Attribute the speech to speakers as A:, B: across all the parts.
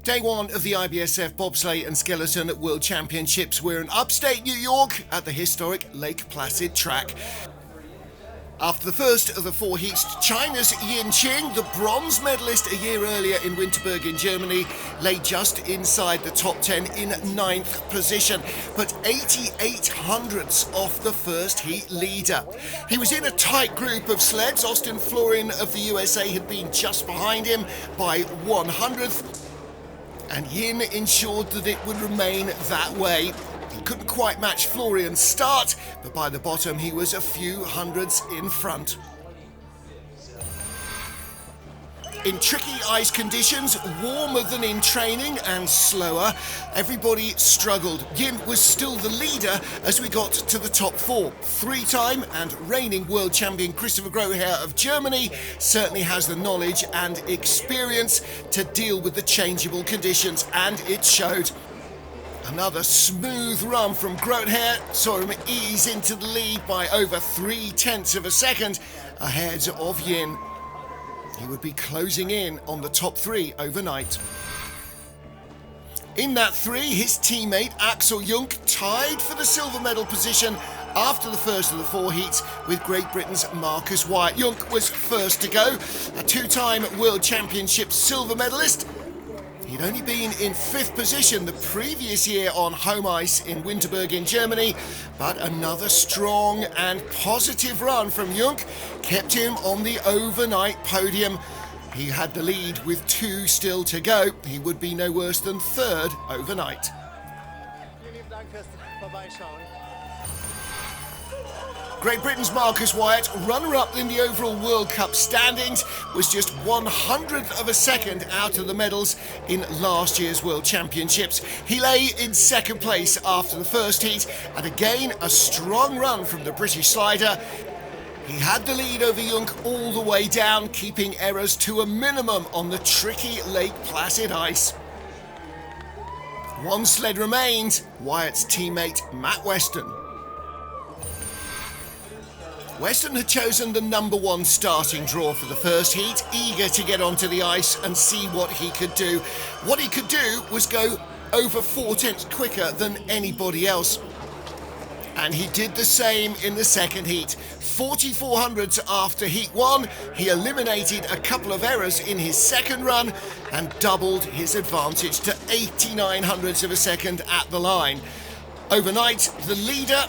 A: Day one of the IBSF Bobsleigh and Skeleton World Championships. We're in upstate New York at the historic Lake Placid track. After the first of the four heats, China's Yin Qing, the bronze medalist a year earlier in Winterberg in Germany, lay just inside the top 10 in 9th position, but 88 hundredths off the first heat leader. He was in a tight group of sleds. Austin Florian of the USA had been just behind him by 100th, and Yin ensured that it would remain that way. He couldn't quite match Florian's start, but by the bottom he was a few hundredths in front. In tricky ice conditions, warmer than in training and slower, everybody struggled. Yin was still the leader as we got to the top four. Three-time and reigning world champion Christopher Groher of Germany certainly has the knowledge and experience to deal with the changeable conditions, and it showed. Another smooth run from Groher saw him ease into the lead by over 0.3 of a second ahead of Yin. He would be closing in on the top three overnight. In that three, his teammate Axel Jungk tied for the silver medal position after the first of the four heats with Great Britain's Marcus Wyatt. Jungk was first to go, a two-time World Championship silver medalist. He'd only been in 5th position the previous year on home ice in Winterberg in Germany, but another strong and positive run from Jungk kept him on the overnight podium. He had the lead with 2 still to go. He would be no worse than 3rd overnight. Great Britain's Marcus Wyatt, runner-up in the overall World Cup standings, was just 100th of a second out of the medals in last year's World Championships. He lay in 2nd place after the first heat, and again a strong run from the British slider. He had the lead over Jungk all the way down, keeping errors to a minimum on the tricky Lake Placid ice. One sled remained, Wyatt's teammate Matt Weston. Weston had chosen the number 1 starting draw for the first heat, eager to get onto the ice and see what he could do. What he could do was go over 0.4 quicker than anybody else. And he did the same in the second heat. 44 hundredths after heat 1, he eliminated a couple of errors in his second run and doubled his advantage to 89 hundredths of a second at the line. Overnight, the leader,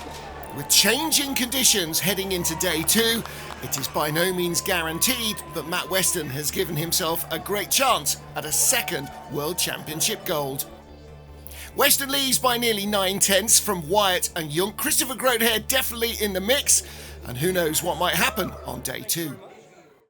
A: with changing conditions heading into day 2, it is by no means guaranteed, but Matt Weston has given himself a great chance at a 2nd World Championship gold. Weston leads by nearly 9/10 from Wyatt and Jungk. Christopher Groher definitely in the mix, and who knows what might happen on day 2.